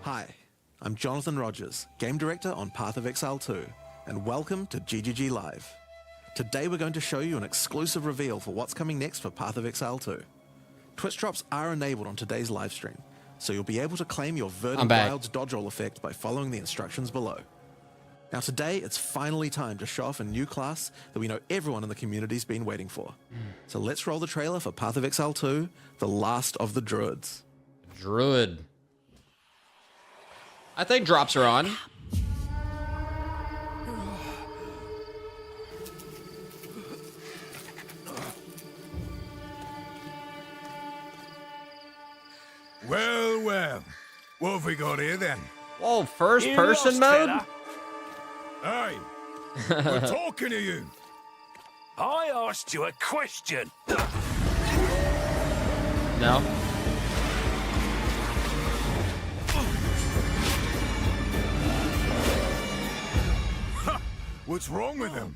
Hi, I'm Jonathan Rogers, Game Director on Path of Exile 2, and welcome to GGG Live. Today we're going to show you an exclusive reveal for what's coming next for Path of Exile 2. Twitch drops are enabled on today's live stream, so you'll be able to claim your Verdant Wilds dodge roll effect by following the instructions below. Now today, it's finally time to show off a new class that we know everyone in the community's been waiting for. So let's roll the trailer for Path of Exile 2, The Last of the Druids. Druid. I think drops are on. Well, well. What have we got here then? Whoa, first person mode? Hey, we're talking to you. I asked you a question. No. What's wrong with him?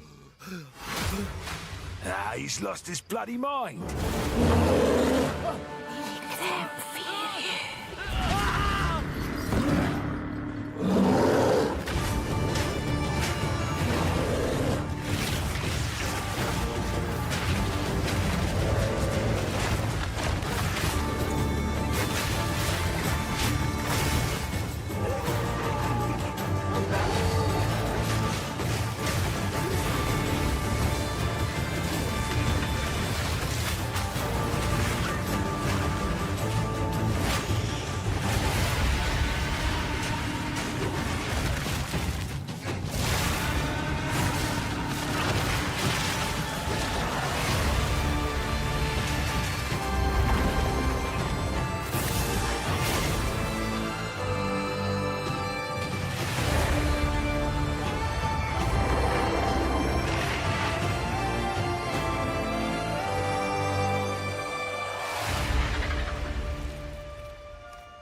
He's lost his bloody mind.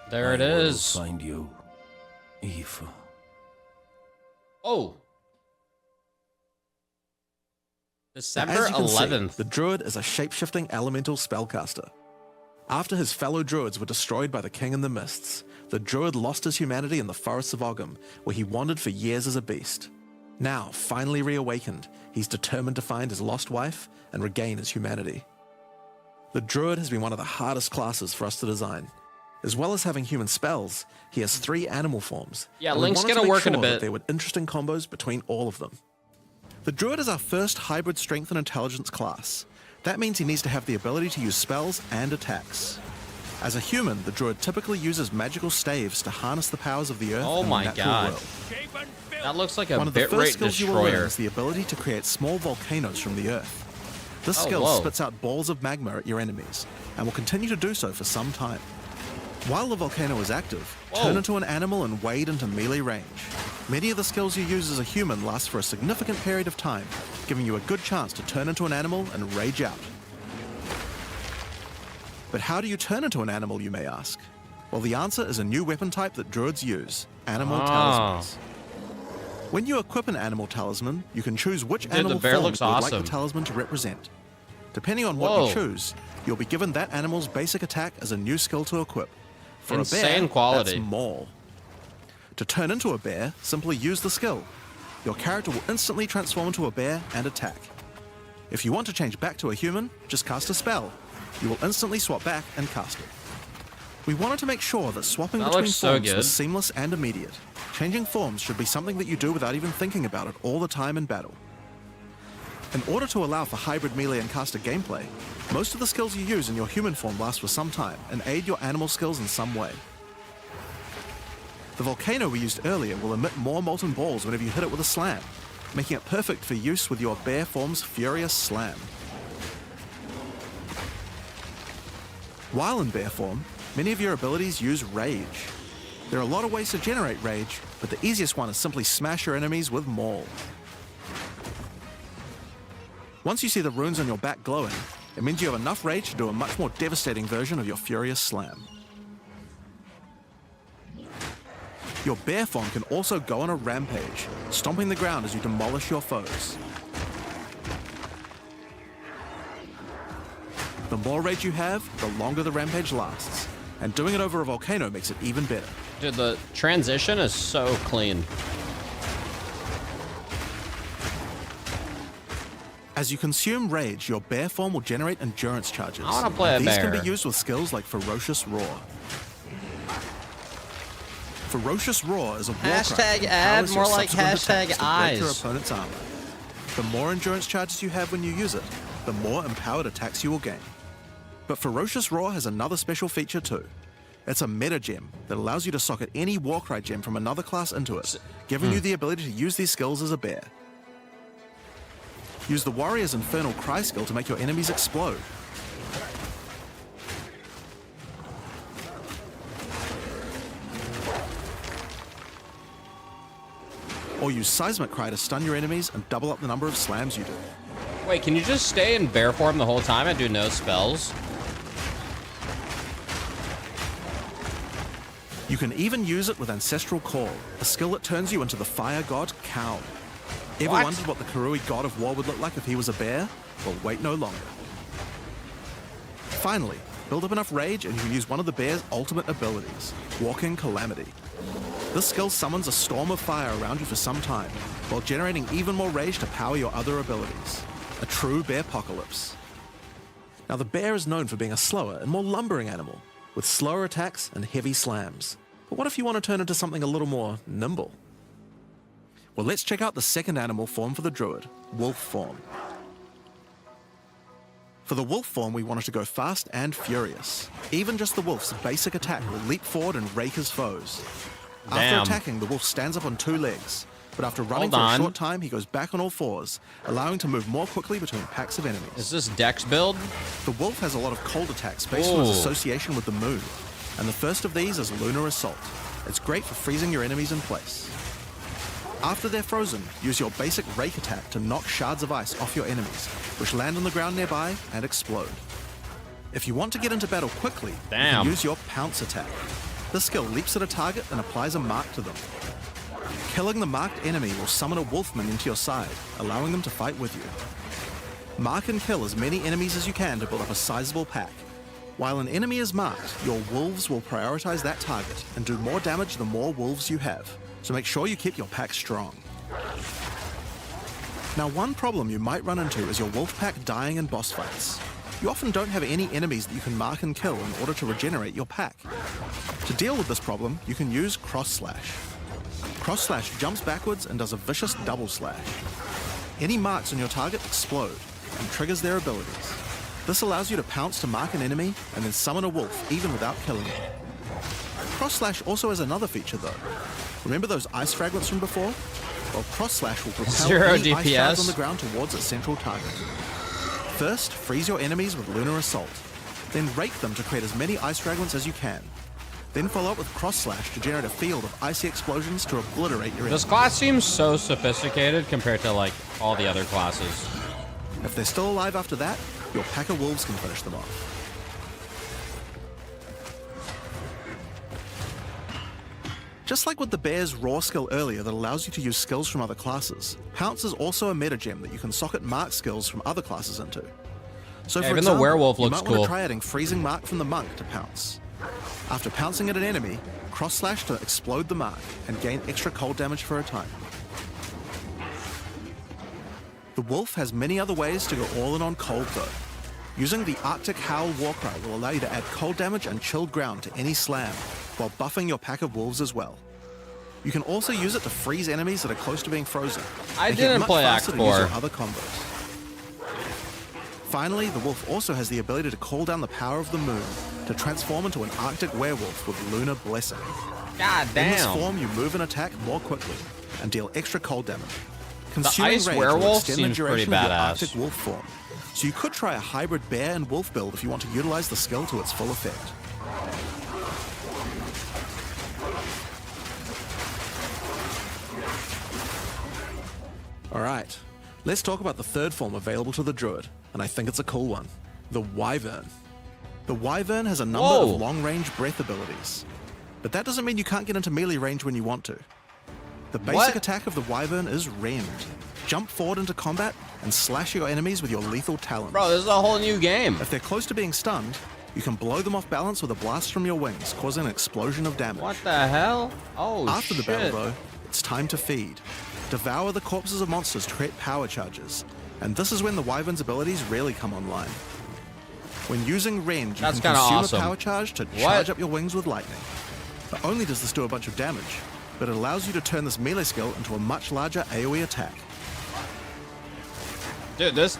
There it is. Find you, evil. Oh. December As you can 11th. see, the Druid is a shape-shifting elemental spellcaster. After his fellow Druids were destroyed by the King in the Mists, the Druid lost his humanity in the forests of Ogham, where he wandered for years as a beast. Now, finally reawakened, he's determined to find his lost wife and regain his humanity. The Druid has been one of the hardest classes for us to design. As well as having human spells, he has 3 animal forms. Yeah, and we Link's wanted gonna to make work in a sure that bit. there were interesting combos between all of them. The Druid is our first hybrid strength and intelligence class. That means he needs to have the ability to use spells and attacks. As a human, the Druid typically uses magical staves to harness the powers of the earth Oh and my the natural God. world. That looks like a One of the first bitrate skills you will learn destroyer. is the ability to create small volcanoes from the earth. This Oh, skill whoa. spits out balls of magma at your enemies, and will continue to do so for some time. While the volcano is active, Whoa. turn into an animal and wade into melee range. Many of the skills you use as a human last for a significant period of time, giving you a good chance to turn into an animal and rage out. But how do you turn into an animal, you may ask? Well, the answer is a new weapon type that Druids use, animal talismans. When you equip an animal talisman, you can choose which Dude, animal the bear form looks you would like awesome. the talisman to represent. Depending on what Whoa. you choose, you'll be given that animal's basic attack as a new skill to equip. For a Insane bear, quality. that's Maul. To turn into a bear, simply use the skill. Your character will instantly transform into a bear and attack. If you want to change back to a human, just cast a spell. You will instantly swap back and cast it. We wanted to make sure that swapping That between looks so forms good. was seamless and immediate. Changing forms should be something that you do without even thinking about it all the time in battle. In order to allow for hybrid melee and caster gameplay, most of the skills you use in your human form last for some time and aid your animal skills in some way. The volcano we used earlier will emit more molten balls whenever you hit it with a slam, making it perfect for use with your bear form's furious slam. While in bear form, many of your abilities use rage. There are a lot of ways to generate rage, but the easiest one is simply smash your enemies with Maul. Once you see the runes on your back glowing, it means you have enough rage to do a much more devastating version of your furious slam. Your bear form can also go on a rampage, stomping the ground as you demolish your foes. The more rage you have, the longer the rampage lasts. and doing it over a volcano makes it even better. Dude, the transition is so clean. As you consume rage, your bear form will generate endurance charges. I wanna play a These can bear. be used with skills like Ferocious Roar. Ferocious Roar is a war cry Hashtag that ad, empowers your more like subsequent hashtag attacks to break your eyes. opponent's armor. The more endurance charges you have when you use it, the more empowered attacks you will gain. But Ferocious Roar has another special feature too. It's a meta gem that allows you to socket any Warcry gem from another class into it, giving you the ability to use these skills as a bear. Use the Warrior's Infernal Cry skill to make your enemies explode. Or use Seismic Cry to stun your enemies and double up the number of slams you do. Wait, can you just stay in bear form the whole time and do no spells? You can even use it with Ancestral Call, a skill that turns you into the fire god Cow. Ever What? wondered what the Karui god of war would look like if he was a bear? Well, wait no longer. Finally, build up enough rage and you can use one of the bear's ultimate abilities, Walking Calamity. This skill summons a storm of fire around you for some time, while generating even more rage to power your other abilities. A true bear apocalypse. Now the bear is known for being a slower and more lumbering animal, with slower attacks and heavy slams. But what if you want to turn into something a little more nimble? Well, let's check out the second animal form for the Druid, wolf form. For the wolf form, we wanted to go fast and furious. Even just the wolf's basic attack will leap forward and rake his foes. Damn. After attacking, the wolf stands up on two legs, but after running Hold for a on. short time, he goes back on all fours, allowing to move more quickly between packs of enemies. Is this Dex build? The wolf has a lot of cold attacks based on its Ooh. association with the moon, and the first of these is Lunar Assault. It's great for freezing your enemies in place. After they're frozen, use your basic rake attack to knock shards of ice off your enemies, which land on the ground nearby and explode. If you want to get into battle quickly, you Damn. can use your pounce attack. This skill leaps at a target and applies a mark to them. Killing the marked enemy will summon a wolfman into your side, allowing them to fight with you. Mark and kill as many enemies as you can to build up a sizable pack. While an enemy is marked, your wolves will prioritize that target and do more damage the more wolves you have, so make sure you keep your pack strong. Now, one problem you might run into is your wolf pack dying in boss fights. You often don't have any enemies that you can mark and kill in order to regenerate your pack. To deal with this problem, you can use Cross Slash. Cross Slash jumps backwards and does a vicious double slash. Any marks on your target explode and triggers their abilities. This allows you to pounce to mark an enemy and then summon a wolf even without killing it. Cross Slash also has another feature though. Remember those ice fragments from before? Well, Cross Slash will propel 0 any ice DPS. shards on the ground towards its central target. First, freeze your enemies with Lunar Assault. Then rake them to create as many ice fragments as you can. Then follow up with Cross Slash to generate a field of icy explosions to obliterate your This enemies. class seems so sophisticated compared to like all the other classes. If they're still alive after that, your pack of wolves can finish them off. Just like with the bear's raw skill earlier that allows you to use skills from other classes, Pounce is also a meta gem that you can socket mark skills from other classes into. So for Even the example, werewolf you looks might want cool. to try adding Freezing Mark from the Monk to Pounce. After pouncing at an enemy, Cross Slash to explode the mark and gain extra cold damage for a time. The wolf has many other ways to go all in on cold though. Using the Arctic Howl Warcry will allow you to add cold damage and chilled ground to any slam, while buffing your pack of wolves as well. You can also use it to freeze enemies that are close to being frozen. I making it didn't much play faster Act to use 4. your other combos. Finally, the wolf also has the ability to call down the power of the moon to transform into an Arctic werewolf with Lunar Blessing. God In this damn. form, you move and attack more quickly and deal extra cold damage. The Consuming ice rage will werewolf extend the seems pretty duration of your badass. Arctic wolf form. So you could try a hybrid bear and wolf build if you want to utilize the skill to its full effect. Alright, let's talk about the third form available to the Druid, and I think it's a cool one. The Wyvern. The Wyvern has a number Whoa. of long-range breath abilities, but that doesn't mean you can't get into melee range when you want to. The basic What? attack of the Wyvern is Rend. Jump forward into combat and slash your enemies with your lethal talons. Bro, this is a whole new game. If they're close to being stunned, You can blow them off balance with a blast from your wings, causing an explosion of damage. What the hell? Oh, After shit. the battle, though, it's time to feed. Devour the corpses of monsters to create power charges, and this is when the Wyvern's abilities really come online. When using range, you That's can kinda consume awesome. a power charge to charge up your wings with lightning. Not only does this do a bunch of damage, but it allows you to turn this melee skill into a much larger AoE attack. Dude, this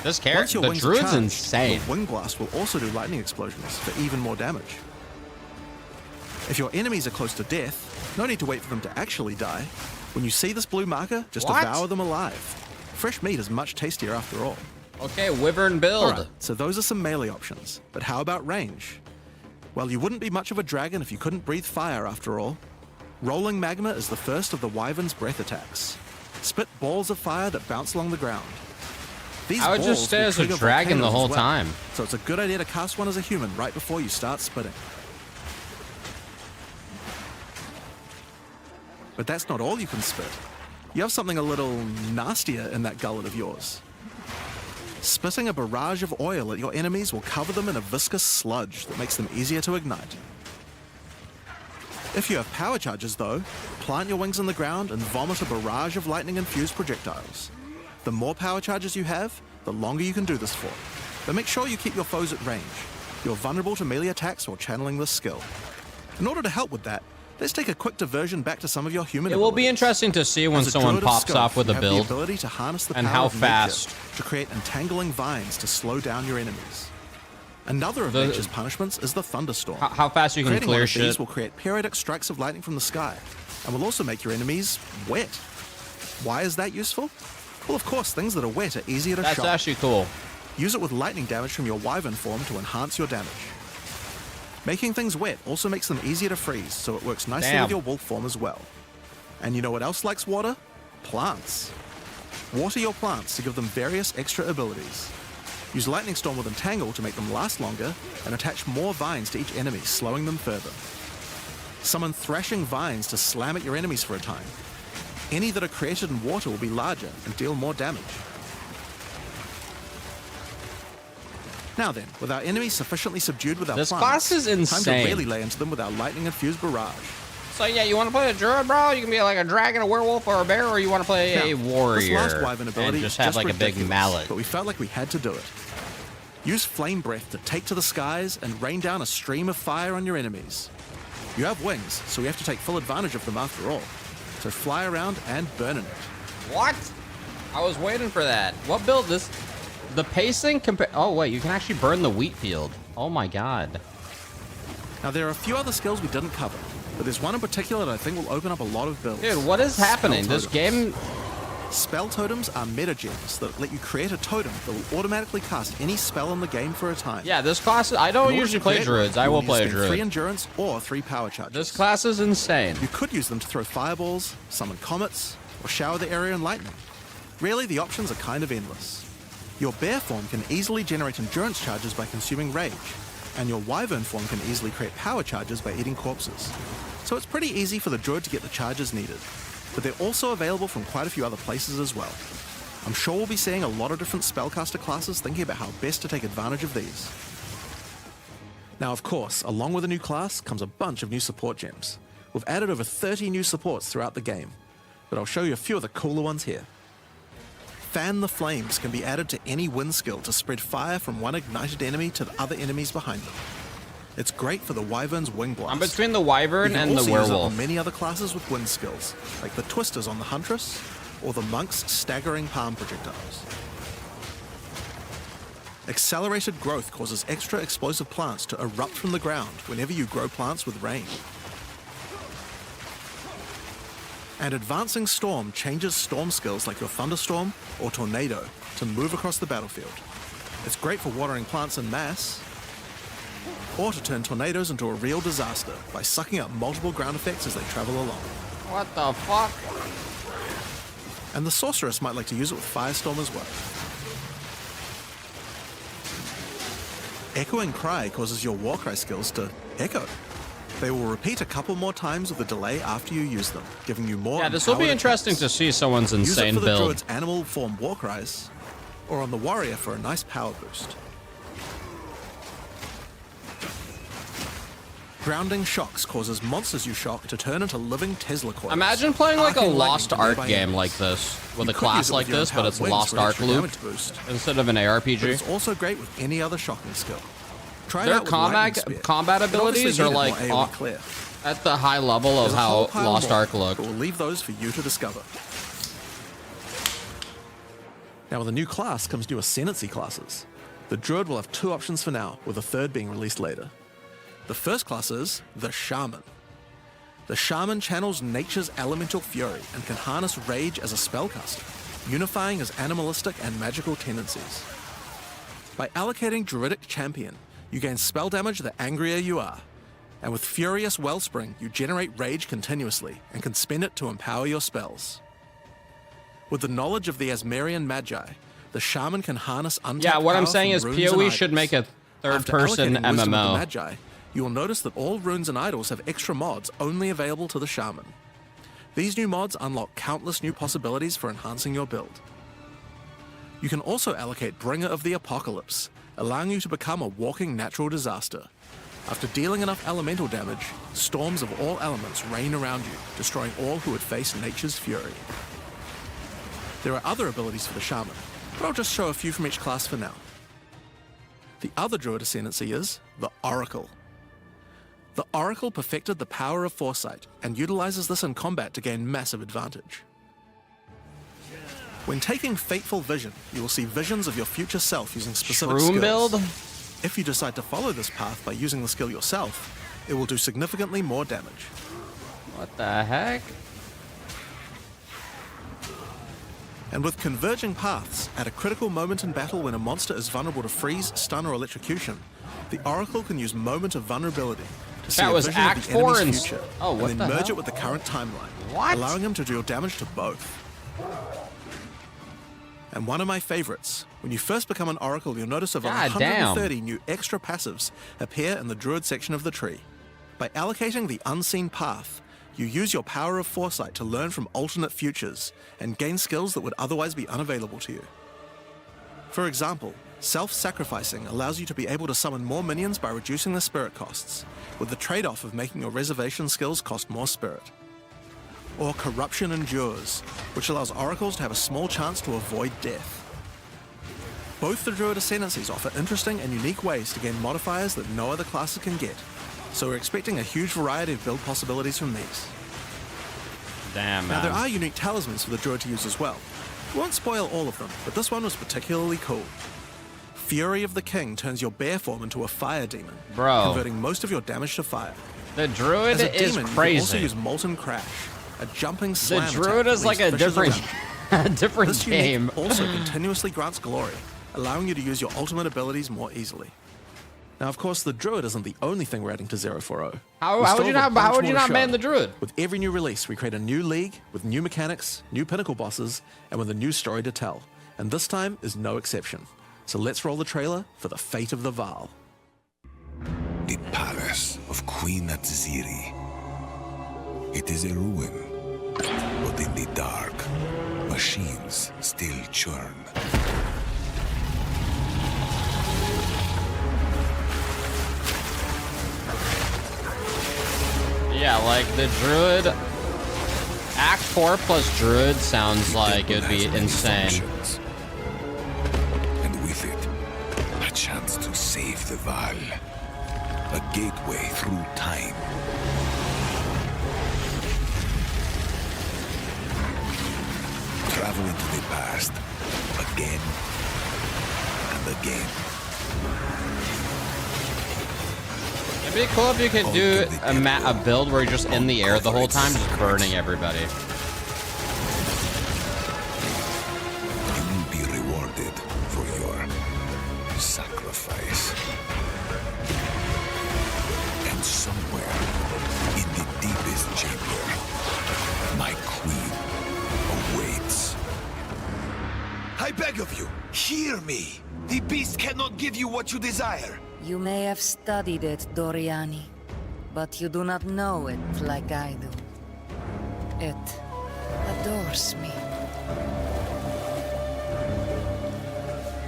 Once character, your the wings are Druid's charged, insane. your wing blast will also do lightning explosions for even more damage. If your enemies are close to death, no need to wait for them to actually die. When you see this blue marker, just What? devour them alive. Fresh meat is much tastier after all. Okay, Wyvern build. Alright, so those are some melee options. But how about range? Well, you wouldn't be much of a dragon if you couldn't breathe fire after all. Rolling magma is the first of the Wyvern's breath attacks. Spit balls of fire that bounce along the ground. These I would just balls stay will as a trigger dragon the volcanoes whole as well, time. So it's a good idea to cast one as a human right before you start spitting. But that's not all you can spit. You have something a little nastier in that gullet of yours. Spitting a barrage of oil at your enemies will cover them in a viscous sludge that makes them easier to ignite. If you have power charges, though, plant your wings in the ground and vomit a barrage of lightning-infused projectiles. The more power charges you have, the longer you can do this for. But make sure you keep your foes at range. You're vulnerable to melee attacks while channeling this skill. In order to help with that, let's take a quick diversion back to some of your human It will be abilities. interesting to see when As a someone druid of pops scope, off with you a have build the ability to harness the and power how of nature fast. to create entangling vines to slow down your enemies. Another of The- nature's punishments is the thunderstorm. how fast you can Creating one clear of these shit. will create periodic strikes of lightning from the sky, and will also make your enemies wet. Why is that useful? Well, of course, things that are wet are easier to That's shock. actually cool. Use it with lightning damage from your wyvern form to enhance your damage. Making things wet also makes them easier to freeze, so it works nicely Damn. with your wolf form as well. And you know what else likes water? Plants. Water your plants to give them various extra abilities. Use Lightning Storm with Entangle to make them last longer, and attach more vines to each enemy, slowing them further. Summon Thrashing Vines to slam at your enemies for a time. Any that are created in water will be larger and deal more damage. Now then, with our enemies sufficiently subdued with our This plants, class is time insane. to really lay into them with our lightning-infused barrage. So yeah, you want to play a druid, bro? You can be like a dragon, a werewolf, or a bear, or you want to play a Now, warrior this last wyvern ability and is just have like a big ridiculous, mallet. But we felt like we had to do it. Use Flame Breath to take to the skies and rain down a stream of fire on your enemies. You have wings, so we have to take full advantage of them after all. So fly around and burn in it. What? I was waiting for that. What build this? The pacing compare. Oh wait, you can actually burn the wheat field. Oh my god. Now there are a few other skills we didn't cover, but there's one in particular that I think will open up a lot of builds. Dude, what is happening? Spell This totems. game. Spell totems are meta gems that let you create a totem that will automatically cast any spell in the game for a time. Yeah, this class. I don't In order usually to play create druids. one, I you will need to play a spend 3 druid. endurance or 3 power charges. This class is insane. You could use them to throw fireballs, summon comets, or shower the area in lightning. Really, the options are kind of endless. Your bear form can easily generate endurance charges by consuming rage, and your wyvern form can easily create power charges by eating corpses. So it's pretty easy for the druid to get the charges needed, but they're also available from quite a few other places as well. I'm sure we'll be seeing a lot of different spellcaster classes thinking about how best to take advantage of these. Now, of course, along with a new class comes a bunch of new support gems. We've added over 30 new supports throughout the game, but I'll show you a few of the cooler ones here. Fan the Flames can be added to any wind skill to spread fire from one ignited enemy to the other enemies behind them. It's great for the wyvern's wing blast. I'm between the You wyvern can and the also use it werewolf. on many other classes with wind skills, like the Twisters on the Huntress, or the Monk's staggering palm projectiles. Accelerated growth causes extra explosive plants to erupt from the ground whenever you grow plants with rain. And Advancing Storm changes storm skills like your Thunderstorm or Tornado to move across the battlefield. It's great for watering plants en masse, or to turn tornadoes into a real disaster by sucking up multiple ground effects as they travel along. What the fuck? And the Sorceress might like to use it with Firestorm as well. Echoing Cry causes your Warcry skills to echo. They will repeat a couple more times with a delay after you use them, giving you more. Yeah, this will be empowered interesting to attacks. see someone's Use it insane for the build. Druid's animal form Warcries, or on the Warrior for a nice power boost. Grounding shocks causes monsters you shock to turn into living Tesla coils. Imagine playing like a Arcane Lost lightning to Ark nearby game enemies. like this, with You a could class use it like with your this, but it's empowered wings Lost for Ark extra loop damage boost. instead of an But ARPG. it's also great with any other shocking skill. Try it Their out with Lightning Spear. combat It obviously abilities are needed like more AoE clear. at the high level of There's a whole how pile Lost more, Ark looked. but we'll leave those for you to discover. Now with a new class comes new Ascendancy classes. The Druid will have 2 options for now, with a third being released later. The first class is the Shaman. The Shaman channels nature's elemental fury and can harness rage as a spellcaster, unifying his animalistic and magical tendencies. By allocating Druidic Champion, you gain spell damage the angrier you are, and with Furious Wellspring, you generate rage continuously and can spend it to empower your spells. With the knowledge of the Asmerian Magi, the Shaman can harness untapped Yeah, what I'm power saying from is runes and PoE should idols. make a After third-person allocating Wisdom of the MMO. Magi, you will notice that all runes and idols have extra mods only available to the Shaman. These new mods unlock countless new possibilities for enhancing your build. You can also allocate Bringer of the Apocalypse, allowing you to become a walking natural disaster. After dealing enough elemental damage, storms of all elements rain around you, destroying all who would face nature's fury. There are other abilities for the Shaman, but I'll just show a few from each class for now. The other Druid Ascendancy is the Oracle. The Oracle perfected the power of foresight and utilizes this in combat to gain massive advantage. When taking Fateful Vision, you will see visions of your future self using specific Shroom skills. build? If you decide to follow this path by using the skill yourself, it will do significantly more damage. What the heck? And with Converging Paths, at a critical moment in battle when a monster is vulnerable to freeze, stun, or electrocution, the Oracle can use Moment of Vulnerability to see That a was vision Act of the 4 enemy's and future, oh, what and the then merge hell? it with the current timeline, What? allowing him to deal damage to both. And one of my favorites, when you first become an Oracle, you'll notice over God 130 new extra passives appear in the Druid section of the tree. By allocating the Unseen Path, you use your power of foresight to learn from alternate futures and gain skills that would otherwise be unavailable to you. For example, self-sacrificing allows you to be able to summon more minions by reducing the spirit costs, with the trade-off of making your reservation skills cost more spirit. Or Corruption Endures, which allows oracles to have a small chance to avoid death. Both the Druid Ascendancies offer interesting and unique ways to gain modifiers that no other classes can get, so we're expecting a huge variety of build possibilities from these. Damn, Now there man. are unique talismans for the Druid to use as well. We won't spoil all of them, but this one was particularly cool. Fury of the King turns your bear form into a fire demon, Bro. converting most of your damage to fire. The Druid As a is demon, you can also crazy. use Molten Crash, a jumping The slam Druid attack is that like leaves a fishes different, around you. a different This game. unique also continuously grants glory, allowing you to use your ultimate abilities more easily. Now, of course, the Druid isn't the only thing we're adding to 040. How would you not ban the Druid? With every new release, we create a new league with new mechanics, new pinnacle bosses, and with a new story to tell. And this time is no exception. So let's roll the trailer for the fate of the Vaal. The palace of Queen Atziri. It is a ruin, but in the dark, machines still churn. Yeah, like the Druid. Act 4 plus Druid sounds like it'd be Has many insane. functions. And with it, a chance to save the Vaal. A gateway through time. Travel into the past again and again. It'd be cool if you could do a build where you're just in the air the whole time, just burning everybody. You will be rewarded for your sacrifice. And somewhere in the deepest chamber, my queen awaits. I beg of you, hear me. The beast cannot give you what you desire. You may have studied it, Doriani, but you do not know it like I do. It adores me.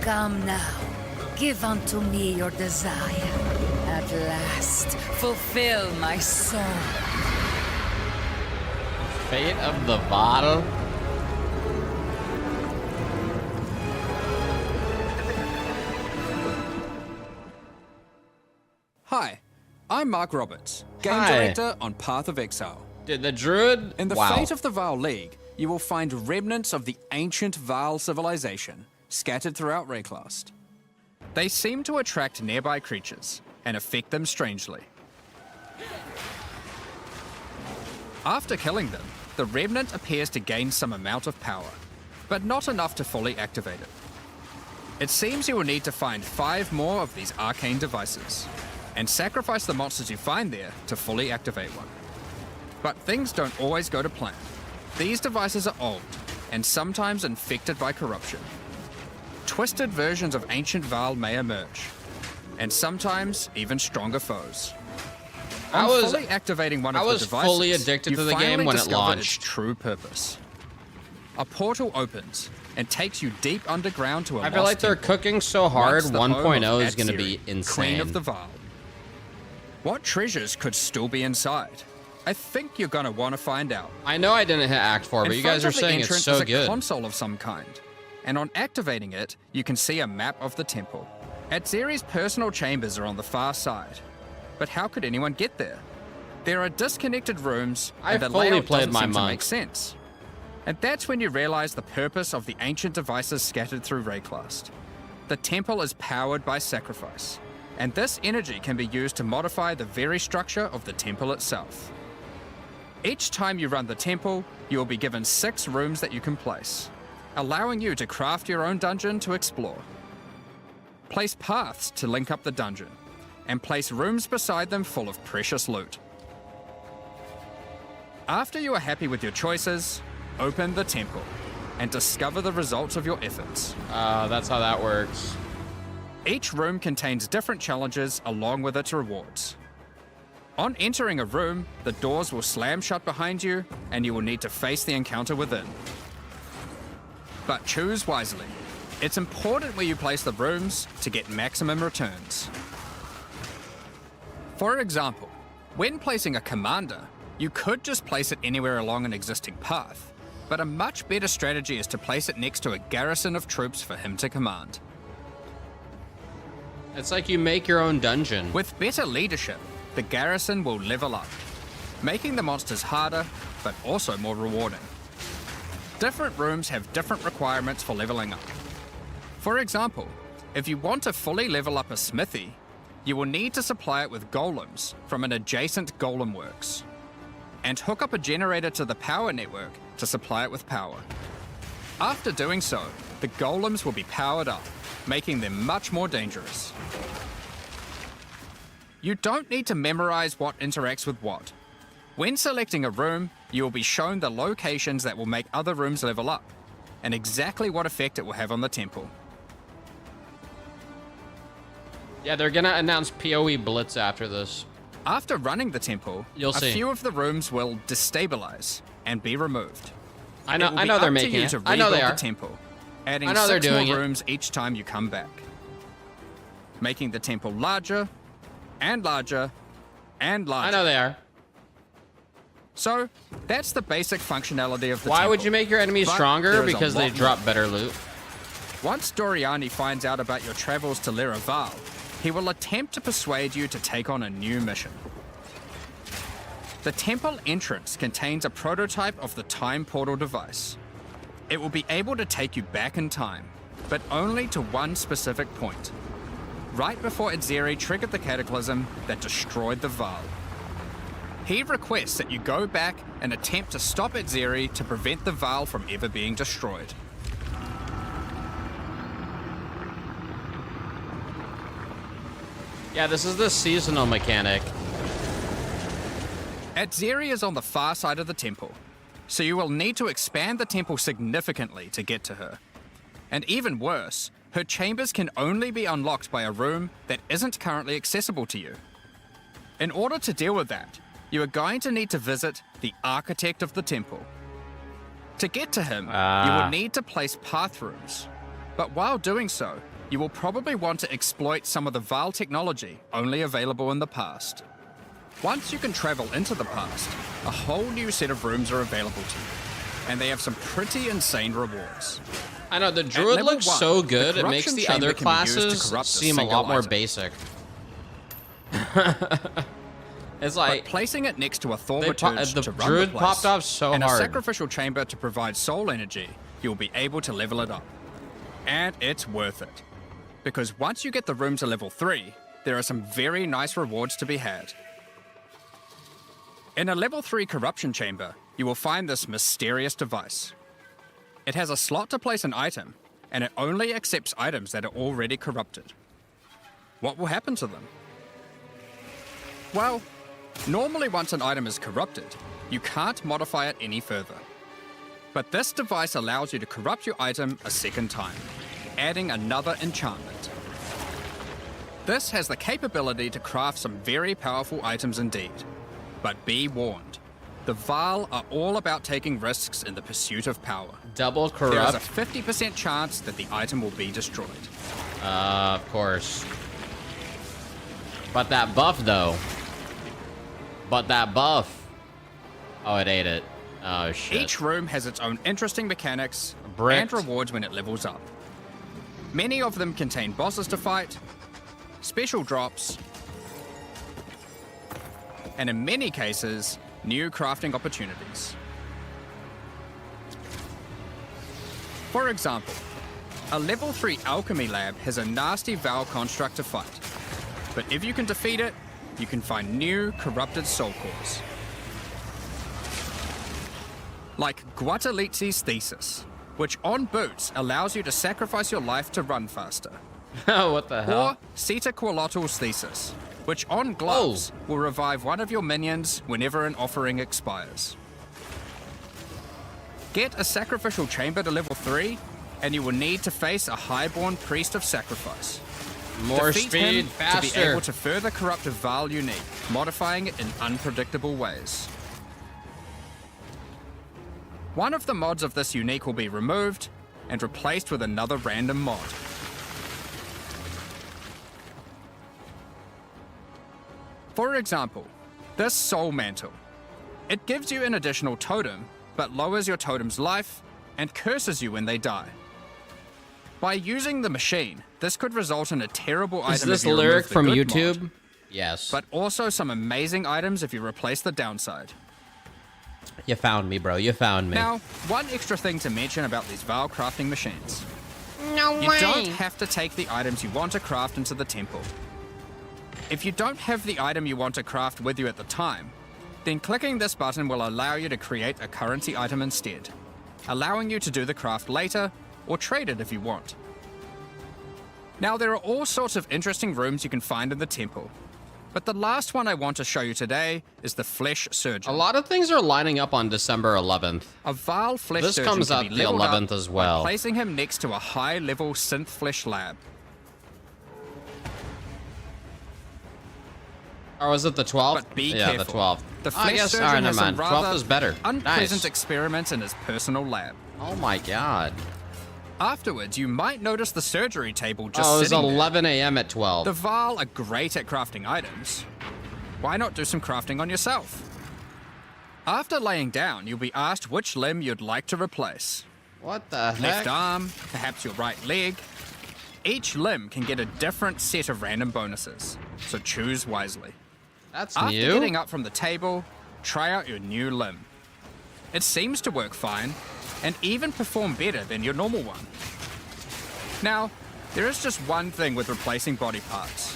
Come now, give unto me your desire. At At last, fulfill my soul. Fate of the Vaal. Hi, I'm Mark Roberts, game Hi. director on Path of Exile. Did the Druid? In the wow. fate of the Vaal League, you will find remnants of the ancient Vaal civilization scattered throughout Rayclast. They seem to attract nearby creatures and affect them strangely. After killing them, the remnant appears to gain some amount of power, but not enough to fully activate it. It seems you will need to find 5 more of these arcane devices, and sacrifice the monsters you find there to fully activate one. But things don't always go to plan. These devices are old, and sometimes infected by corruption. Twisted versions of ancient Vaal may emerge, and sometimes even stronger foes. On fully activating one of the devices, fully addicted you to the finally game when it discover launched. its true purpose. A portal opens and takes you deep underground to a I feel like they're cooking so hard. 1.0 is going to be insane. Queen of the Vaal. What treasures could still be inside? I think you're going to want to find out. I know I didn't hit Act 4, but you guys are saying it's so is a good. console of some kind, and on activating it, you can see a map of the temple. Atziri's personal chambers are on the far side, but how could anyone get there? There are disconnected rooms, I and the fully layout played doesn't my seem to monk. make sense. And that's when you realize the purpose of the ancient devices scattered through Rayclast. The temple is powered by sacrifice, and this energy can be used to modify the very structure of the temple itself. Each time you run the temple, you will be given 6 rooms that you can place, allowing you to craft your own dungeon to explore. Place paths to link up the dungeon, and place rooms beside them full of precious loot. After you are happy with your choices, open the temple and discover the results of your efforts. That's how that works. Each room contains different challenges along with its rewards. On entering a room, the doors will slam shut behind you, and you will need to face the encounter within. But choose wisely. It's important where you place the rooms to get maximum returns. For example, when placing a commander, you could just place it anywhere along an existing path, but a much better strategy is to place it next to a garrison of troops for him to command. It's like you make your own dungeon. With better leadership, the garrison will level up, making the monsters harder, but also more rewarding. Different rooms have different requirements for leveling up. For example, if you want to fully level up a smithy, you will need to supply it with golems from an adjacent golem works, and hook up a generator to the power network to supply it with power. After doing so, the golems will be powered up, making them much more dangerous. You don't need to memorize what interacts with what. When selecting a room, you will be shown the locations that will make other rooms level up, and exactly what effect it will have on the temple. Yeah, they're gonna announce PoE Blitz after this. After running the temple, You'll see. a few of the rooms will destabilize and be removed. I know It will be they're up to making you it. to I know they rebuild are. the temple, adding I know they're 6 doing more it. rooms each time you come back, making the temple larger and larger and larger. I know they are. So that's the basic functionality of the Why temple. would you make your enemies But stronger? there is a Because they lot drop more. better loot. Once Doriani finds out about your travels to Vaal, he will attempt to persuade you to take on a new mission. The temple entrance contains a prototype of the time portal device. It will be able to take you back in time, but only to one specific point, right before Atziri triggered the cataclysm that destroyed the Vaal. He requests that you go back and attempt to stop Atziri to prevent the Vaal from ever being destroyed. Yeah, this is the seasonal mechanic. Atziri is on the far side of the temple, so you will need to expand the temple significantly to get to her. And even worse, her chambers can only be unlocked by a room that isn't currently accessible to you. In order to deal with that, you are going to need to visit the architect of the temple. To get to him, you will need to place path rooms. But while doing so, you will probably want to exploit some of the Vaal technology only available in the past. Once you can travel into the past, a whole new set of rooms are available to you, and they have some pretty insane rewards. I know, the Druid level looks 1, so the good, it makes corruption the chamber other can be used to classes corrupt a seem a single lot more item. basic. It's But like, placing it next to a the thaumaturge to run Druid the place, popped off so and hard. a sacrificial chamber to provide soul energy, you'll be able to level it up. And it's worth it. Because once you get the room to level 3, there are some very nice rewards to be had. In a level 3 corruption chamber, you will find this mysterious device. It has a slot to place an item, and it only accepts items that are already corrupted. What will happen to them? Well, normally once an item is corrupted, you can't modify it any further. But this device allows you to corrupt your item a second time, adding another enchantment. This has the capability to craft some very powerful items indeed. But be warned, the Vaal are all about taking risks in the pursuit of power. Double There is corrupt. a 50% chance that the item will be destroyed. Of course. But that buff, though. But that buff. Oh, it ate it. Oh, shit. Each room has its own interesting mechanics Bricked. and rewards when it levels up. Many of them contain bosses to fight, special drops, and in many cases, new crafting opportunities. For example, a level 3 alchemy lab has a nasty Vaal construct to fight, but if you can defeat it, you can find new corrupted soul cores. Like Guatalitzi's Thesis, which on boots allows you to sacrifice your life to run faster. What the hell? Or Sitaqualotl's Thesis, which on gloves will revive one of your minions whenever an offering expires. Get a sacrificial chamber to level 3, and you will need to face a highborn priest of sacrifice. More Defeat speed, him to be faster. able to further corrupt a Vaal unique, modifying it in unpredictable ways. One of the mods of this unique will be removed and replaced with another random mod. For example, this Soul Mantle. It gives you an additional totem, but lowers your totem's life and curses you when they die. By using the machine, this could result in a terrible item Is this if you Lirik remove the from good YouTube? mod, Yes. but also some amazing items if you replace the downside. You found me, bro. You found me. Now, one extra thing to mention about these Vaal crafting machines. No You don't have to take the items you want to craft into the temple. If you don't have the item you want to craft with you at the time, then clicking this button will allow you to create a currency item instead, allowing you to do the craft later or trade it if you want. Now, there are all sorts of interesting rooms you can find in the temple, but the last one I want to show you today is the Flesh Surgeon. A lot of things are lining up on December 11th. A Vaal Flesh This Surgeon comes can out be the leveled 11th up as by well. placing him next to a high-level synth flesh lab. Or was it the 12th? But be yeah, careful. the 12th. The I Flesh guess, Surgeon alright, has never some mind. rather 12th is better. unpleasant Nice. experiments in his personal lab. Oh my god. Afterwards, you might notice the surgery table just Oh, it was sitting there. 11 a.m. at 12. The Vaal are great at crafting items. Why not do some crafting on yourself? After laying down, you'll be asked which limb you'd like to replace. What the Left heck? arm, perhaps your right leg. Each limb can get a different set of random bonuses, so choose wisely. That's After new. getting up from the table, try out your new limb. It seems to work fine, and even perform better than your normal one. Now, there is just one thing with replacing body parts.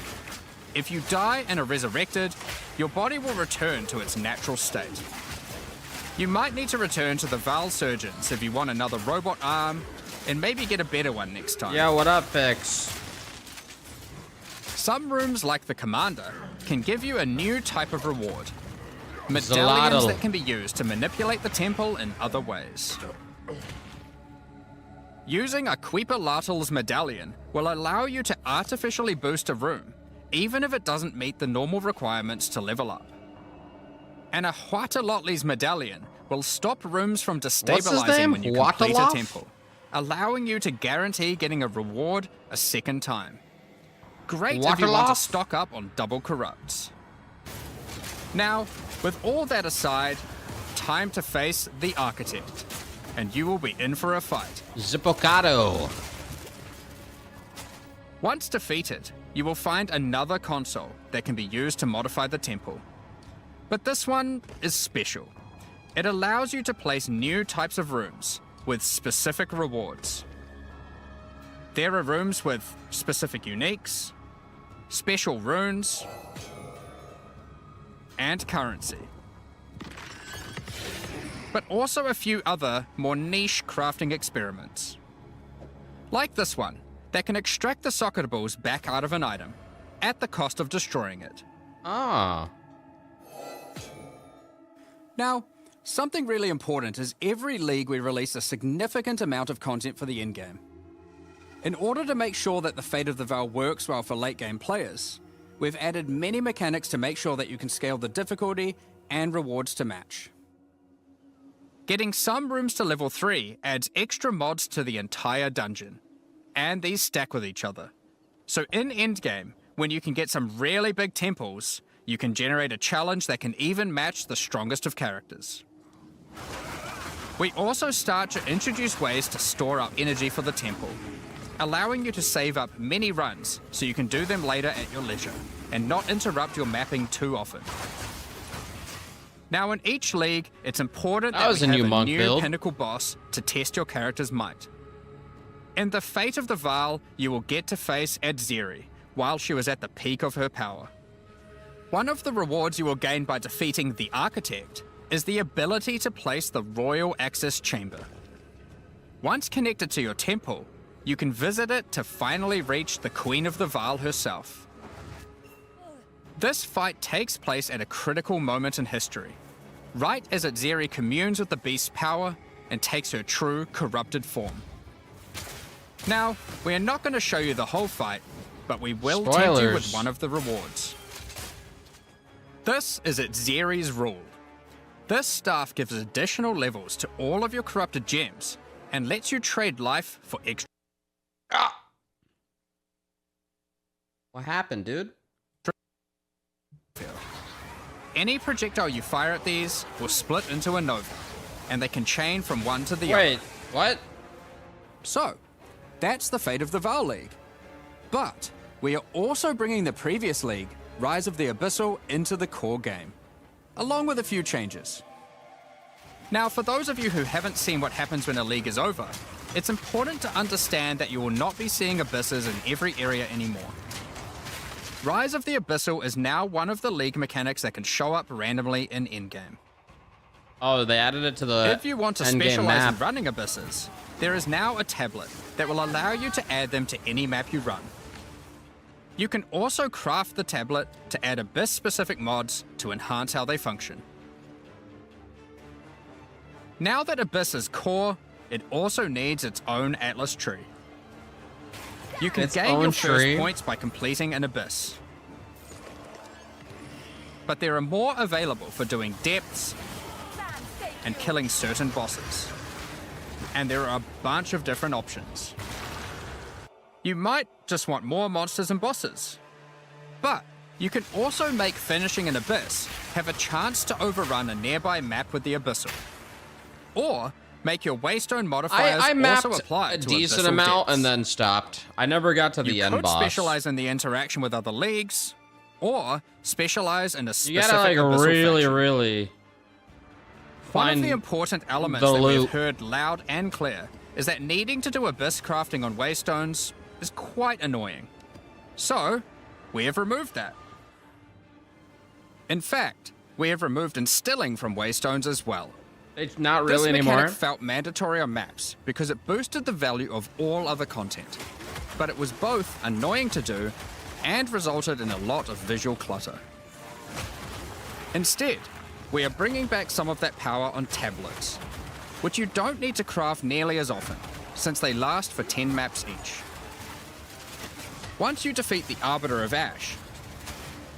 If you die and are resurrected, your body will return to its natural state. You might need to return to the Vaal Surgeons if you want another robot arm, and maybe get a better one next time. Yeah, what up, Fix? Some rooms, like the Commander, can give you a new type of reward. Medallions Zaladdle. that can be used to manipulate the temple in other ways. Using a Queeper-Lartl's medallion will allow you to artificially boost a room, even if it doesn't meet the normal requirements to level up. And a Huatalotli's medallion will stop rooms from his destabilizing name? when you complete a Huataloth? temple. allowing you to guarantee getting a reward a second time. Great if Water you want to loss? stock up on double corrupts. Now, with all that aside, time to face the Architect, and you will be in for a fight. Zippocado. Once defeated, you will find another console that can be used to modify the temple. But this one is special. It allows you to place new types of rooms with specific rewards. There are rooms with specific uniques, special runes, and currency. But also a few other, more niche crafting experiments. Like this one, that can extract the socket balls back out of an item, at the cost of destroying it. Ah. Now, something really important is every league we release a significant amount of content for the endgame. In order to make sure that the Fate of the Vaal works well for late game players, we've added many mechanics to make sure that you can scale the difficulty and rewards to match. Getting some rooms to level 3 adds extra mods to the entire dungeon, and these stack with each other. So in endgame, when you can get some really big temples, you can generate a challenge that can even match the strongest of characters. We also start to introduce ways to store up energy for the temple, allowing you to save up many runs so you can do them later at your leisure, and not interrupt your mapping too often. Now in each league, it's important that was we a have new a monk new build. pinnacle boss to test your character's might. In the Fate of the Vaal, you will get to face Exile while she was at the peak of her power. One of the rewards you will gain by defeating the Architect is the ability to place the Royal Access Chamber. Once connected to your temple, you can visit it to finally reach the Queen of the Vaal herself. This fight takes place at a critical moment in history, right as Exile communes with the beast's power and takes her true corrupted form. Now, we are not going to show you the whole fight, but we will tempt you Spoilers. with one of the rewards. This is Exile's rule. This staff gives additional levels to all of your corrupted gems and lets you trade life for extra. What happened, dude? Any projectile you fire at these will split into a nova, and they can chain from one to the other. Wait, what? So, that's the Fate of the Vaal League. But we are also bringing the previous league, Rise of the Abyssal, into the core game, along with a few changes. Now, for those of you who haven't seen what happens when a league is over, it's important to understand that you will not be seeing abysses in every area anymore. Rise of the Abyssal is now one of the league mechanics that can show up randomly in endgame. Oh, they added it to the If you want to endgame specialize map. in running abysses, there is now a tablet that will allow you to add them to any map you run. You can also craft the tablet to add abyss-specific mods to enhance how they function. Now that Abyss is core, it also needs its own Atlas tree. You can Its gain own your tree? first points by completing an Abyss. But there are more available for doing depths and killing certain bosses. And there are a bunch of different options. You might just want more monsters and bosses. But you can also make finishing an Abyss have a chance to overrun a nearby map with the Abyssal. Or make your Waystone modifiers I mapped also apply a to decent Abyssal amount depths. and then stopped. I never got to the You end could boss. specialize in the interaction with other leagues, or specialize in a You specific gotta like Abyssal really, faction. really One find of the important elements the that loot. we've heard loud and clear is that needing to do Abyss crafting on Waystones is quite annoying. So, we have removed that. In fact, we have removed instilling from Waystones as well. It's not This really mechanic anymore. felt mandatory on maps because it boosted the value of all other content. But it was both annoying to do and resulted in a lot of visual clutter. Instead, we are bringing back some of that power on tablets, which you don't need to craft nearly as often, since they last for 10 maps each. Once you defeat the Arbiter of Ash,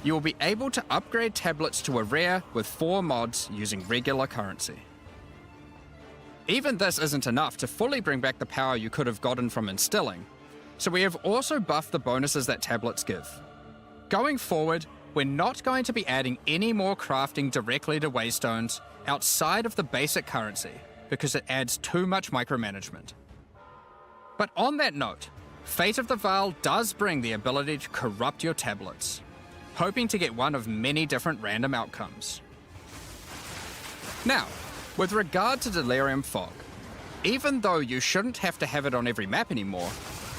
you will be able to upgrade tablets to a rare with 4 mods using regular currency. Even this isn't enough to fully bring back the power you could have gotten from instilling, so we have also buffed the bonuses that tablets give. Going forward, we're not going to be adding any more crafting directly to waystones outside of the basic currency, because it adds too much micromanagement. But on that note, Fate of the Vaal does bring the ability to corrupt your tablets, hoping to get one of many different random outcomes. Now, with regard to Delirium Fog, even though you shouldn't have to have it on every map anymore,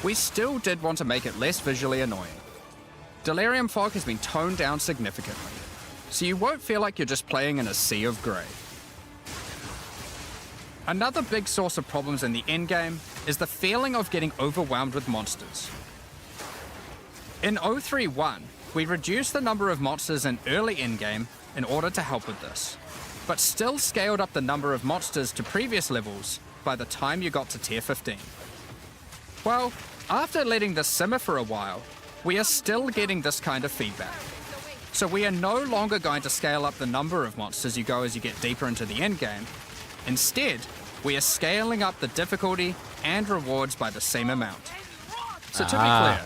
we still did want to make it less visually annoying. Delirium Fog has been toned down significantly, so you won't feel like you're just playing in a sea of grey. Another big source of problems in the endgame is the feeling of getting overwhelmed with monsters. In 031, we reduced the number of monsters in early endgame in order to help with this, but still scaled up the number of monsters to previous levels by the time you got to tier 15. Well, after letting this simmer for a while, we are still getting this kind of feedback. So we are no longer going to scale up the number of monsters you go as you get deeper into the endgame. Instead, we are scaling up the difficulty and rewards by the same amount. So to be clear,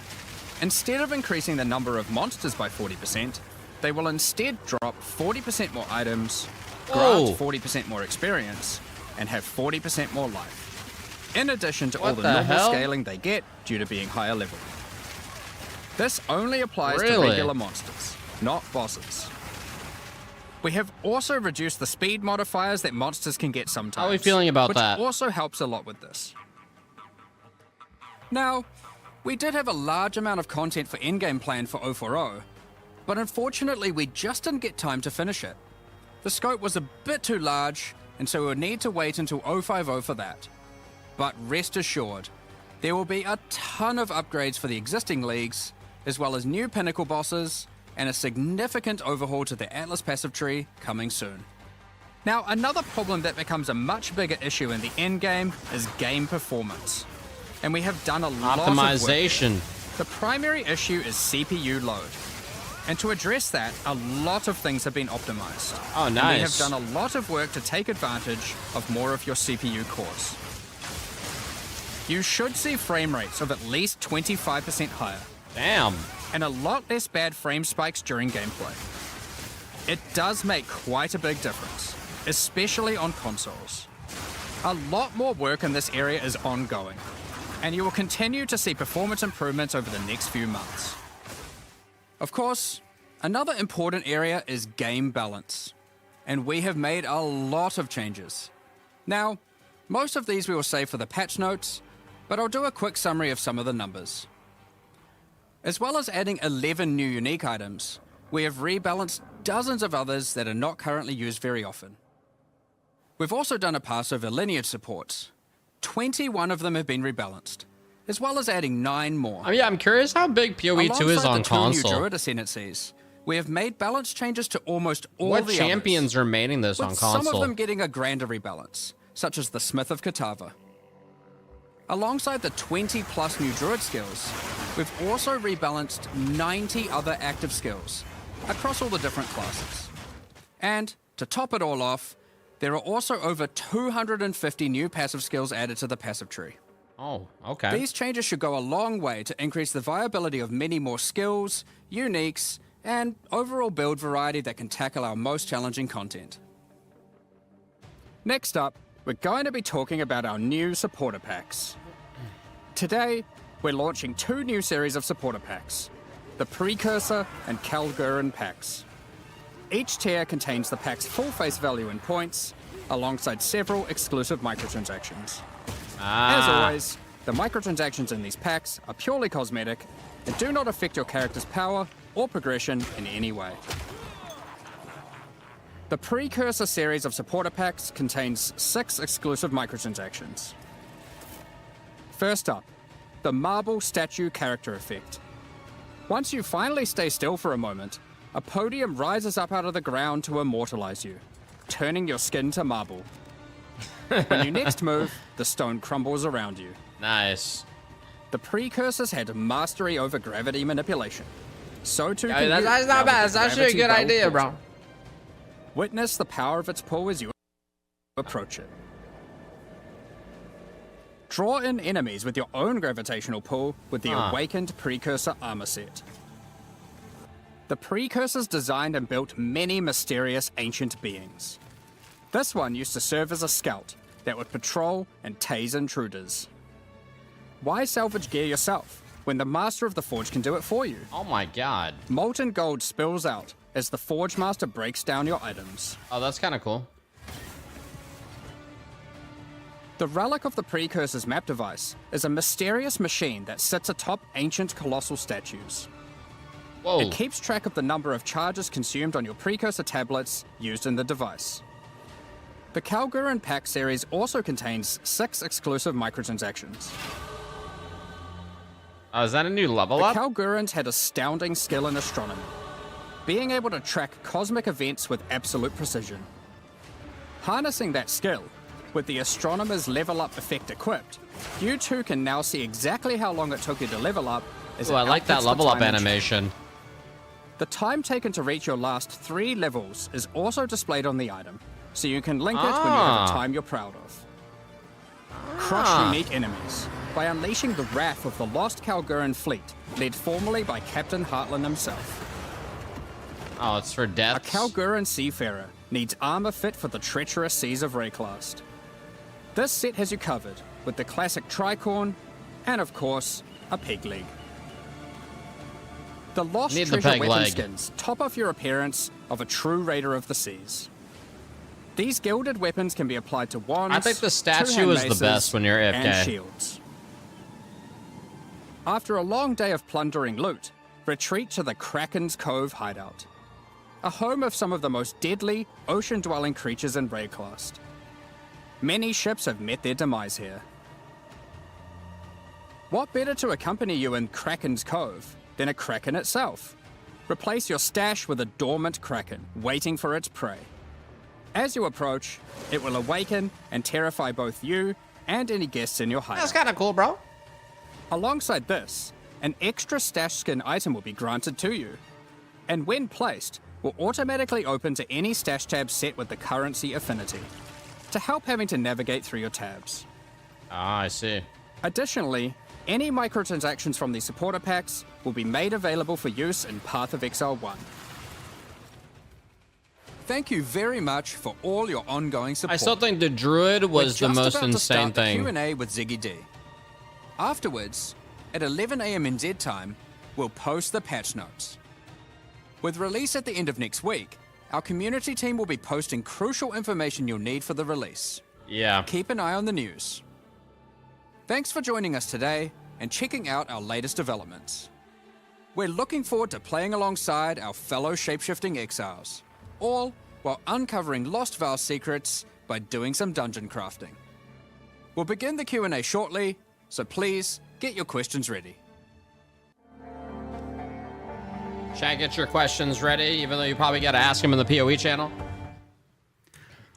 instead of increasing the number of monsters by 40%, they will instead drop 40% more items, grant 40% more experience, and have 40% more life, in addition to all the normal scaling they get due to being higher level. This only applies to regular monsters, not bosses. We have also reduced the speed modifiers that monsters can get sometimes. How are we feeling about that? Which also helps a lot with this. Now, we did have a large amount of content for endgame planned for 040, but unfortunately we just didn't get time to finish it. The scope was a bit too large, and so we would need to wait until 050 for that. But rest assured, there will be a ton of upgrades for the existing leagues, as well as new pinnacle bosses, and a significant overhaul to the Atlas passive tree coming soon. Now, another problem that becomes a much bigger issue in the endgame is game performance. And we have done a lot of optimization. work. The primary issue is CPU load. And to address that, a lot of things have been optimized. Oh, nice. And we have done a lot of work to take advantage of more of your CPU cores. You should see frame rates of at least 25% higher. Damn. And a lot less bad frame spikes during gameplay. It does make quite a big difference, especially on consoles. A lot more work in this area is ongoing, and you will continue to see performance improvements over the next few months. Of course, another important area is game balance, and we have made a lot of changes. Now, most of these we will save for the patch notes, but I'll do a quick summary of some of the numbers. As well as adding 11 new unique items, we have rebalanced dozens of others that are not currently used very often. We've also done a pass over lineage supports. 21 of them have been rebalanced, as well as adding 9 more. I mean, I'm curious how big PoE 2 is on Alongside the 2 console. new Druid ascendancies, we have made balance changes to almost all What the champions others, are remaining this with on console? some of them getting a grander rebalance, such as the Smith of Katava. Alongside the 20 plus new Druid skills, we've also rebalanced 90 other active skills across all the different classes. And to top it all off, there are also over 250 new passive skills added to the passive tree. Oh, okay. These changes should go a long way to increase the viability of many more skills, uniques, and overall build variety that can tackle our most challenging content. Next up, we're going to be talking about our new supporter packs. Today, we're launching 2 new series of supporter packs, the Precursor and Kalgurin packs. Each tier contains the pack's full face value in points, alongside several exclusive microtransactions. As always, the microtransactions in these packs are purely cosmetic and do not affect your character's power or progression in any way. The Precursor series of supporter packs contains 6 exclusive microtransactions. First up, the Marble Statue Character Effect. Once you finally stay still for a moment, a podium rises up out of the ground to immortalize you, turning your skin to marble. When you next move, the stone crumbles around you. Nice. The Precursors had mastery over gravity manipulation. So too can you. That's not bad. It's actually a good idea, bro. Witness the power of its pull as you approach it. Draw in enemies with your own gravitational pull with the Awakened Precursor armor set. The Precursors designed and built many mysterious ancient beings. This one used to serve as a scout that would patrol and tase intruders. Why salvage gear yourself when the Master of the Forge can do it for you? Oh my god. Molten gold spills out as the Forge Master breaks down your items. Oh, that's kind of cool. The Relic of the Precursor's map device is a mysterious machine that sits atop ancient colossal statues. Whoa. It keeps track of the number of charges consumed on your Precursor tablets used in the device. The Kalguran Pack series also contains 6 exclusive microtransactions. Oh, is that a new level The up? Kalgurans had astounding skill in astronomy, being able to track cosmic events with absolute precision. Harnessing that skill, with the Astronomer's level up effect equipped, you too can now see exactly how long it took you to level up. Ooh, I like that level up animation. The time taken to reach your last 3 levels is also displayed on the item, so you can link it when you have a time you're proud of. Crush unique enemies by unleashing the wrath of the lost Kalguran fleet, led formerly by Captain Heartland himself. Oh, it's for death. A Kalguran seafarer needs armor fit for the treacherous seas of Rayclast. This set has you covered with the classic tricorn and, of course, a peg leg. The Lost Need the Treasure peg weapon leg. skins top off your appearance of a true raider of the seas. These gilded weapons can be applied to wands, I think the statue two-hand is the maces, best when you're and AFK. shields. After a long day of plundering loot, retreat to the Kraken's Cove hideout, a home of some of the most deadly ocean-dwelling creatures in Rayclast. Many ships have met their demise here. What better to accompany you in Kraken's Cove than a kraken itself? Replace your stash with a dormant kraken, waiting for its prey. As you approach, it will awaken and terrify both you and any guests in your hideout. That's kind of cool, bro. Alongside this, an extra stash skin item will be granted to you, and when placed, will automatically open to any stash tab set with the currency affinity, to help having to navigate through your tabs. Ah, I see. Additionally, any microtransactions from the supporter packs will be made available for use in Path of Exile 1. Thank you very much for all your ongoing support. I still think the Druid was the most insane thing. Q&A with Ziggy D. Afterwards, at 11 AM NZ time, we'll post the patch notes. With release at the end of next week, our community team will be posting crucial information you'll need for the release. Yeah. Keep an eye on the news. Thanks for joining us today and checking out our latest developments. We're looking forward to playing alongside our fellow shapeshifting exiles, all while uncovering lost Vaal secrets by doing some dungeon crafting. We'll begin the Q&A shortly, so please get your questions ready. Chat, get your questions ready, even though you probably got to ask them in the PoE channel.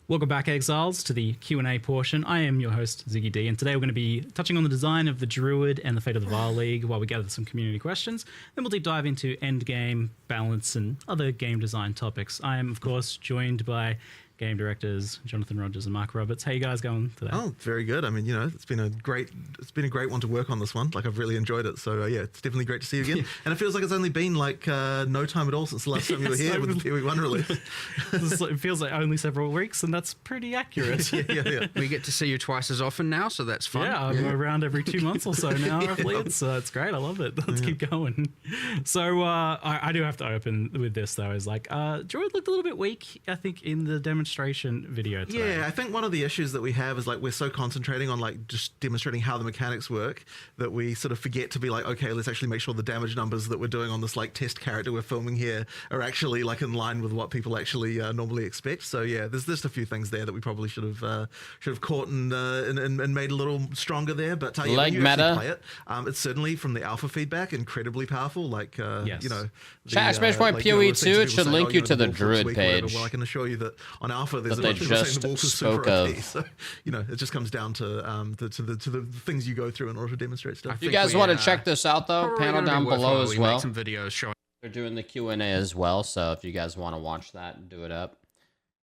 Welcome back, Exiles, to the Q&A portion. I am your host, Ziggy D, and today we're going to be touching on the design of the Druid and the fate of the Vaal League while we gather some community questions. Then we'll deep dive into endgame, balance, and other game design topics. I am, of course, joined by game directors Jonathan Rogers and Mark Roberts. How you guys going today? Oh, very good. I mean, you know, it's been a great one to work on this one. Like, I've really enjoyed it. So yeah, it's definitely great to see you again. And it feels like it's only been like no time at all since the last time you were here with the PoE1 release. It feels like only several weeks, and that's pretty accurate. yeah. We get to see you twice as often now, so that's fun. Yeah, I'm around every 2 months or so now, roughly. It's great. I love it. Let's keep going. So I do have to open with this, though. Is like, Druid looked a little bit weak, I think, in the demonstration video today. Yeah, I think one of the issues that we have is like we're so concentrating on like just demonstrating how the mechanics work that we sort of forget to be like, okay, let's actually make sure the damage numbers that we're doing on this like test character we're filming here are actually like in line with what people actually normally expect. So yeah, there's just a few things there that we probably should have caught and made a little stronger there. But yeah, when you actually play it, it's certainly from the alpha feedback incredibly powerful. Like Yes. you know, Chat, exclamation point PoE2, it should link you to the Druid page. Well, I can assure you that on alpha there's That they just spoke of. So, you know, it just comes down to the things you go through in order to demonstrate stuff. If you guys want to check this out, though, panel down below as well. Make some videos showing. They're doing the Q&A as well, so if you guys want to watch that, do it up.